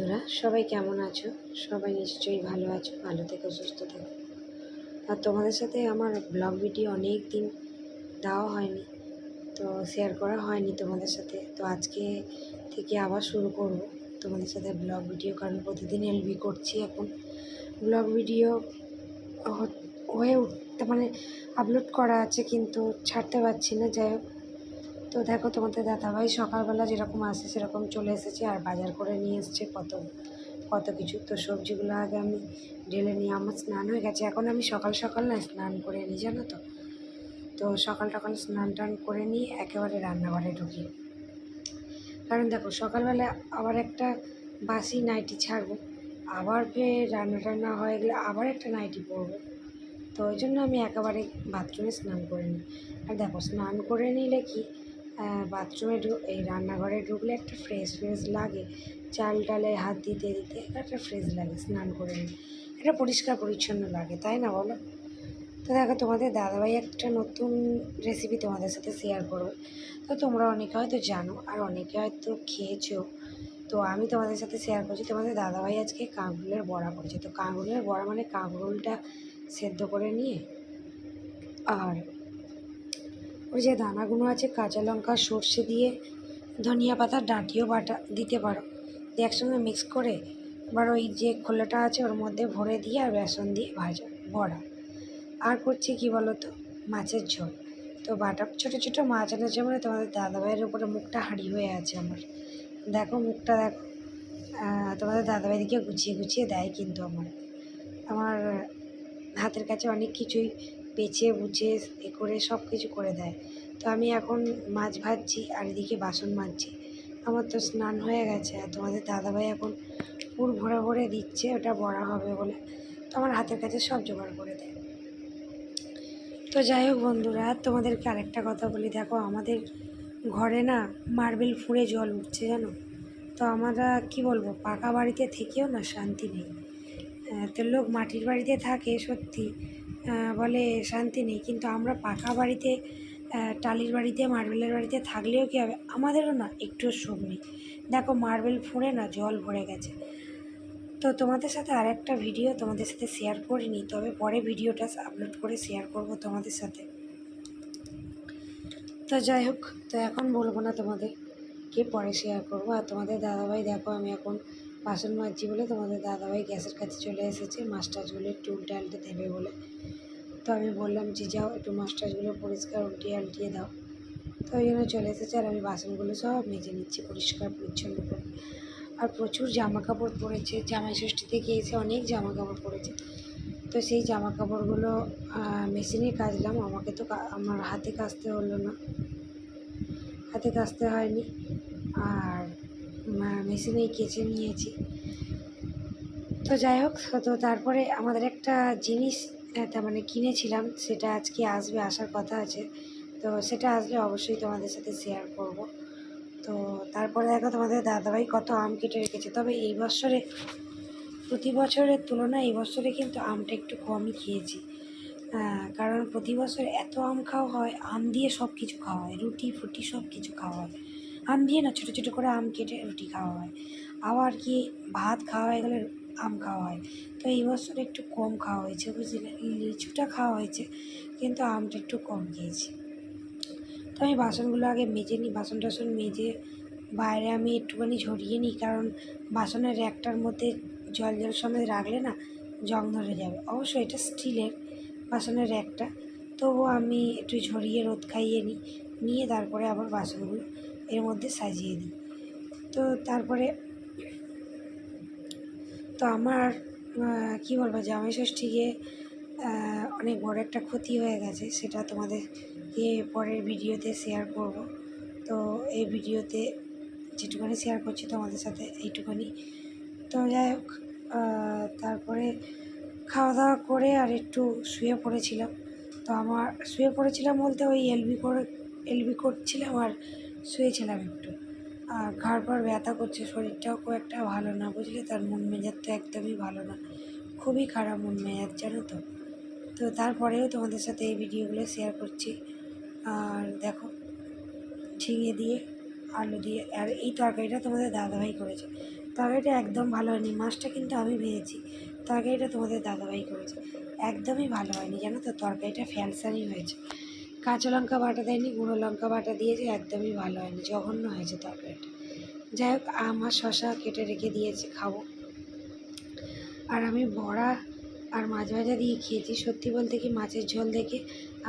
বন্ধুরা, সবাই কেমন আছো? সবাই নিশ্চয়ই ভালো আছো। ভালো থেকো, সুস্থ থেকো। আর তোমাদের সাথে আমার ব্লগ ভিডিও অনেক দিন দেওয়া হয়নি, তো শেয়ার করা হয়নি তোমাদের সাথে। তো আজকে থেকে আবার শুরু করব তোমাদের সাথে ব্লগ ভিডিও, কারণ প্রতিদিন এলবি করছি এখন। ব্লগ ভিডিও হয়ে উঠতে আপলোড করা আছে, কিন্তু ছাড়তে পারছি না। যাই হোক, তো দেখো তোমাদের দাদাভাই সকালবেলা যেরকম আসে সেরকম চলে এসেছে, আর বাজার করে নিয়ে এসছে কত কত কিছু। তো সবজিগুলো আগে আমি ঢেলে নিয়ে, আমার স্নান হয়ে গেছে। এখন আমি সকাল সকাল না স্নান করে নিই, জানো তো। তো সকাল সকাল স্নান টান করে নিয়ে একেবারে রান্নাঘরে ঢুকি, কারণ দেখো সকালবেলা আবার একটা বাসি নাইটি ছাড়বো, আবার ফের রান্না টান্না হয়ে গেলে আবার একটা নাইটি পরবো। তো ওই জন্য আমি একেবারে বাথরুমে স্নান করে নিই। আর দেখো স্নান করে নিলে কি, বাথরুমে এই রান্নাঘরে ঢুকলে একটা ফ্রেশ ফ্রেশ লাগে, চাল ডালে হাত দিতে দিতে একটা ফ্রেশ লাগে। স্নান করে নিই একটা পরিষ্কার পরিচ্ছন্ন লাগে, তাই না বলো? তো দেখো তোমাদের দাদাভাই একটা নতুন রেসিপি তোমাদের সাথে শেয়ার করবে। তো তোমরা অনেকে হয়তো জানো, আর অনেকে হয়তো খেয়েছো। তো আমি তোমাদের সাথে শেয়ার করছি, তোমাদের দাদাভাই আজকে কাঁকরোলের বড়া করেছে। তো কাঁকরোলের বড়া মানে কাঁকরোলটা সেদ্ধ করে নিয়ে, আর ওই যে দানাগুলো আছে, কাঁচা লঙ্কা সর্ষে দিয়ে, ধনিয়া পাতা ডাঁটিও বাটা দিতে পারো, দিয়ে একসঙ্গে মিক্স করে এবার ওই যে খোলাটা আছে ওর মধ্যে ভরে দিয়ে আর বেসন দিয়ে ভাজা বড়া। আর করছি কি বলো তো, মাছের ঝোল। তো বাটা ছোটো ছোটো মাছ এনেছে মানে তোমাদের দাদাভাইয়ের উপরে মুখটা হাঁড়ি হয়ে আছে আমার। দেখো মুখটা দেখো, তোমাদের দাদাভাই দিকে গুছিয়ে গুছিয়ে দেয়, কিন্তু আমার হাতের কাছে অনেক কিছুই বেছে বুঝে এ করে সব কিছু করে দেয়। তো আমি এখন মাছ ভাজছি আর এদিকে বাসন মাজছি। আমার তো স্নান হয়ে গেছে, আর তোমাদের দাদাভাই এখন পুর ভরে ভরে দিচ্ছে, ওটা বড়া হবে বলে। তো আমার হাতের কাছে সব জোগাড় করে দেয়। তো যাই হোক বন্ধুরা, তোমাদেরকে আরেকটা কথা বলি। দেখো আমাদের ঘরে না মার্বেল ফুঁড়ে জল উঠছে, জানো তো। আমরা কি বলবো, পাকা বাড়িতে থেকেও না শান্তি নেই। তো লোক মাটির বাড়িতে থাকে সত্যি, বলে শান্তি নেই, কিন্তু আমরা পাকা বাড়িতে, টালির বাড়িতে, মার্বেলের বাড়িতে থাকলেও কী হবে, আমাদেরও না একটুও সুখ নেই। দেখো মার্বেল ফুঁড়ে না জল ভরে গেছে। তো তোমাদের সাথে আরেকটা ভিডিও তোমাদের সাথে শেয়ার করিনি, তবে পরে ভিডিওটা আপলোড করে শেয়ার করব তোমাদের সাথে। তো যাই হোক, তো এখন বলবো না তোমাদের, কে পরে শেয়ার করবো। আর তোমাদের দাদাভাই দেখো, আমি এখন বাসন মাজছি বলে তোমাদের দাদাভাই গ্যাসের কাছে চলে এসেছে মাছ টাছগুলো একটু উল্টে আলটে দেবে বলে। তো আমি বললাম যে যাও একটু মাছ টাছগুলো পরিষ্কার উল্টিয়ে আলটিয়ে দাও। তো ওই জন্য চলে এসেছে, আর আমি বাসনগুলো সব মেজে নিচ্ছি পরিষ্কার পরিচ্ছন্ন করে। আর প্রচুর জামা কাপড় পরেছে, জামাই ষষ্ঠী থেকে এসে অনেক জামা কাপড় পরেছে। তো সেই জামা কাপড়গুলো মেশিনে কাচলাম, আমাকে তো আমার হাতে কাচতে হলো না, হাতে কাচতে হয়নি, আর মেশিনেই কেচে নিয়েছি। তো যাই হোক, তো তারপরে আমাদের একটা জিনিস তার কিনেছিলাম, সেটা আজকে আসবে, আসার কথা আছে। তো সেটা আসলে অবশ্যই তোমাদের সাথে শেয়ার করব। তো তারপরে দেখো তোমাদের দাদাভাই কত আম কেটে রেখেছে। তবে এই বছরে প্রতি বছরের তুলনায় এই বছরে কিন্তু আমটা একটু কমই খেয়েছি, কারণ প্রতি বছর এত আম খাওয়া হয়, আম দিয়ে সব কিছু খাওয়া হয়, রুটি ফুটি সব কিছু খাওয়া হয় আম দিয়ে, না ছোটো ছোটো করে আম কেটে রুটি খাওয়া হয়, আবার কি ভাত খাওয়া হয়ে গেলে আম খাওয়া হয়। তো এই বছর একটু কম খাওয়া হয়েছে, বুঝলে। লিচুটা খাওয়া হয়েছে, কিন্তু আমটা একটু কম খেয়েছি। তো আমি বাসনগুলো আগে মেজে নিই, বাসন টাসন মেজে বাইরে আমি একটুখানি ঝরিয়ে নিই, কারণ বাসনের র্যাকটার মধ্যে জল জল সমেত রাখলে না জং ধরে যাবে। অবশ্য এটা স্টিলের বাসনের র্যাকটা, তবুও আমি একটু ঝরিয়ে রোদ খাইয়ে নিই, নিয়ে তারপরে আবার বাসনগুলো এর মধ্যে সাজিয়ে দিই। তো তারপরে তো আমার কী বলবো, জামাই ষষ্ঠীকে অনেক বড় একটা ক্ষতি হয়ে গেছে, সেটা তোমাদেরকে পরের ভিডিওতে শেয়ার করব। তো এই ভিডিওতে যেটুকুনি শেয়ার করছি তোমাদের সাথে এইটুকুনি। তো যাই হোক, তারপরে খাওয়া দাওয়া করে আর একটু শুয়ে পড়েছিলাম। তো আমার শুয়ে পড়েছিলাম বলতে ওই এলবি করছিলাম আর শুয়েছিলাম একটু। আর ঘাড় পাড় ব্যথা করছে, শরীরটাও খুব একটা ভালো না, বুঝলে। তার মন মেজাজ তো একদমই ভালো না, খুবই খারাপ মন মেজাজ, জানো তো। তো তারপরেও তোমাদের সাথে এই ভিডিওগুলো শেয়ার করছি। আর দেখো ঝিঙে দিয়ে আলু দিয়ে, আর এই তরকারিটা তোমাদের দাদাভাই করেছে। তরকারিটা একদম ভালো হয়নি। মাছটা কিন্তু আমি ভেজেছি, তরকারিটা তোমাদের দাদাভাই করেছে। একদমই ভালো হয়নি জানো তো, তরকারিটা ফ্যালসারি হয়েছে। কাঁচা লঙ্কা বাটা দেয়নি, গুঁড়ো লঙ্কা বাটা দিয়েছে, একদমই ভালো হয়নি, জঘন্য হয়েছে তরকারিটা। যাই হোক, আমার শশা কেটে রেখে দিয়েছে, খাবো। আর আমি বড়া আর মাছ ভাজা দিয়ে খেয়েছি। সত্যি বলতে কি, মাছের ঝোল দেখে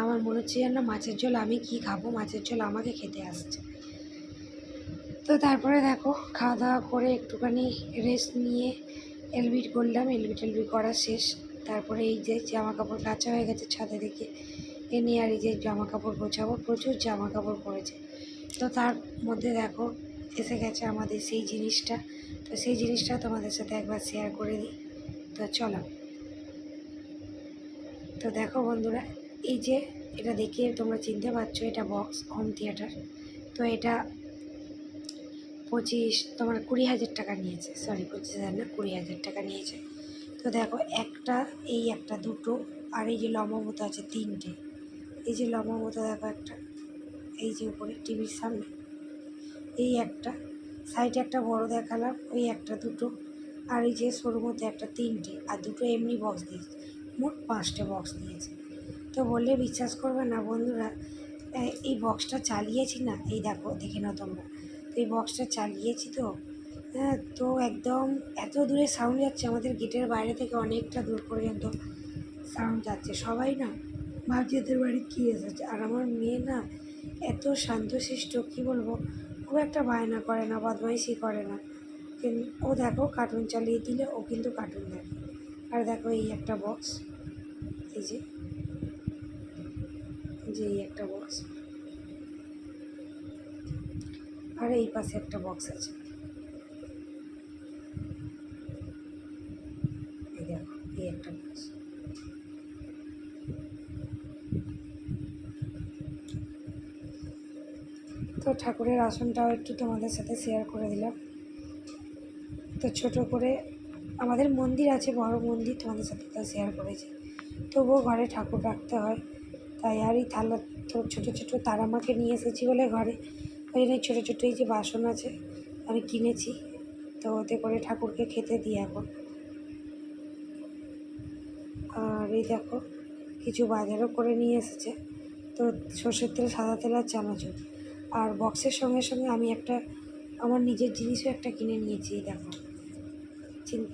আমার মনে হচ্ছে যেন মাছের ঝোল আমি কি খাবো, মাছের ঝোল আমাকে খেতে আসছে। তো তারপরে দেখো, খাওয়া দাওয়া করে একটুখানি রেস্ট নিয়ে এলবিট করলাম। এলবি করা শেষ। তারপরে এই যে জামা কাপড় কাচা হয়ে গেছে ছাদে থেকে, এ নিয়ে আর এই যে জামা কাপড় গোছাবো। প্রচুর জামা কাপড় পড়েছে। তো তার মধ্যে দেখো এসে গেছে আমাদের সেই জিনিসটা। তো সেই জিনিসটা তোমাদের সাথে একবার শেয়ার করে দিই। তো চলো। তো দেখো বন্ধুরা, এই যে এটা দেখে তোমরা চিনতে পারছো, এটা বক্স হোম থিয়েটার। তো এটা 20,000 টাকা নিয়েছে। সরি, 25,000 না, 20,000 টাকা নিয়েছে। তো দেখো, একটা দুটো, আর এই যে লম্বা মতো আছে 3টে। এই যে লম্বা মতো দেখো একটা, এই যে উপরে টিভির সামনে এই একটা, সাইডে একটা বড় দেখালাম, ওই একটা দুটো, আর এই যে সরু মতো একটা 3টে, আর দুটো এমনি বক্স দিয়েছে। মোট 5টে বক্স দিয়েছে। তো বললে বিশ্বাস করবে না বন্ধুরা, এই বক্সটা চালিয়েছি না, এই দেখো দেখে নাও তোমরা। তো এই বক্সটা চালিয়েছি তো, হ্যাঁ, তো একদম এত দূরে সাউন্ড যাচ্ছে, আমাদের গেটের বাইরে থেকে অনেকটা দূর পর্যন্ত সাউন্ড যাচ্ছে। সবাই না ভাবছে এদের বাড়ি কী এসেছে। আর আমার মেয়ে না এত শান্তশিষ্ট, কী বলবো, খুব একটা বায়না করে না, বদমাইশি করে না। কিন্তু ও দেখো, কার্টুন চালিয়ে দিলে ও কিন্তু কার্টুন দেখে। আর দেখো এই একটা বক্স, এই যে এই একটা বক্স, আর এই পাশে একটা বক্স আছে, এই দেখো এই একটা বক্স। তো ঠাকুরের আসনটাও একটু তোমাদের সাথে শেয়ার করে দিলাম। তো ছোট করে আমাদের মন্দির আছে, বড় মন্দির, তোমাদের সাথে তা শেয়ার করেছি। তবুও ঘরে ঠাকুর রাখতে হয়, তাই আর এই থালা তো ছোটো ছোটো তারামাকে নিয়ে এসেছি বলে ঘরে, ওই জন্য ছোটো ছোটো এই যে বাসন আছে আমি কিনেছি। তো ওতে করে ঠাকুরকে খেতে দিই এখন। আর এই দেখো, কিছু বাজারও করে নিয়ে এসেছে। তো সর্ষের তেল, সাদা তেল আর চানাচুর। আর বক্সের সঙ্গে সঙ্গে আমি একটা আমার নিজের জিনিসও একটা কিনে নিয়েছি। এই দেখো,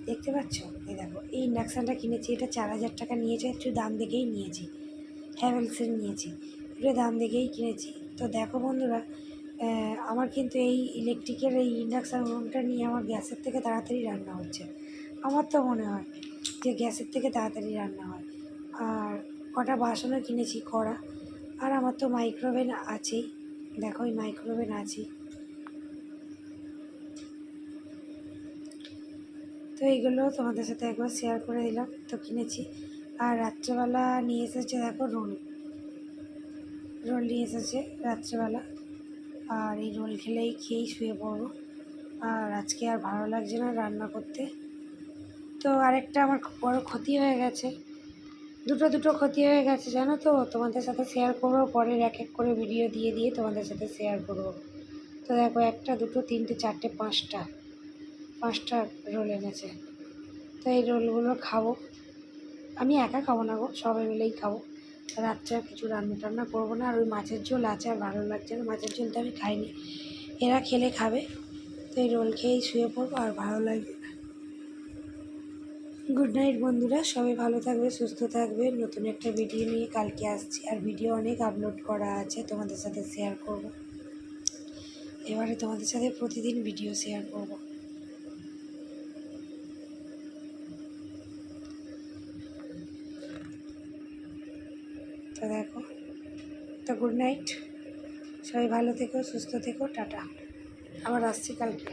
দেখতে পাচ্ছ, এই দেখো এই ইন্ডাকশানটা কিনেছি। এটা 4,000 টাকা নিয়েছে, একটু দাম দেখেই নিয়েছি। হ্যাভেলসের নিয়েছি, একটু দাম দেখেই কিনেছি। তো দেখো বন্ধুরা, আমার কিন্তু এই ইলেকট্রিকের এই ইন্ডাকশান উনুনটা নিয়ে আমার গ্যাসের থেকে তাড়াতাড়ি রান্না হচ্ছে। আমার তো মনে হয় যে গ্যাসের থেকে তাড়াতাড়ি রান্না হয়। আর কটা বাসনও কিনেছি, কড়া। আর আমার তো মাইক্রোওভেন আছেই, দেখো এই মাইক্রোওভেন আছেই। তো এইগুলো তোমাদের সাথে একবার শেয়ার করে দিলাম। তো কিনেছি। আর রাত্রেবেলা নিয়ে এসেছে দেখো রোল নিয়ে এসেছে রাত্রেবেলা। আর এই রোল খেয়েই শুয়ে পড়বো। আর আজকে আর ভালো লাগছে না রান্না করতে। তো আরেকটা আমার বড় ক্ষতি হয়ে গেছে, দুটো ক্ষতি হয়ে গেছে জানো তো, তোমাদের সাথে শেয়ার করবো পরের এক এক করে ভিডিও দিয়ে দিয়ে তোমাদের সাথে শেয়ার করবো। তো দেখো, একটা দুটো তিনটে চারটে পাঁচটা রোল এনেছে। তো এই রোলগুলো খাবো, আমি একা খাবো না গো, সবাই মিলেই খাবো। রাত্রে আর কিছু রান্না করবো না। আর ওই মাছের ঝোল আছে, আর ভালো লাগছে না, মাছের ঝোলটা আমি খাইনি, এরা খেলে খাবে। তো এই রোল খেয়েই শুয়ে পড়বো, আর ভালো লাগবে। গুড নাইট বন্ধুরা, সবাই ভালো থাকবে, সুস্থ থাকবে। নতুন একটা ভিডিও নিয়ে কালকে আসছি। আর ভিডিও অনেক আপলোড করা আছে, তোমাদের সাথে শেয়ার করব। এবারে তোমাদের সাথে প্রতিদিন ভিডিও শেয়ার করব। তো দেখো, তো গুড নাইট, সবাই ভালো থেকো, সুস্থ থেকো, টাটা। আবার আসছি কালকে।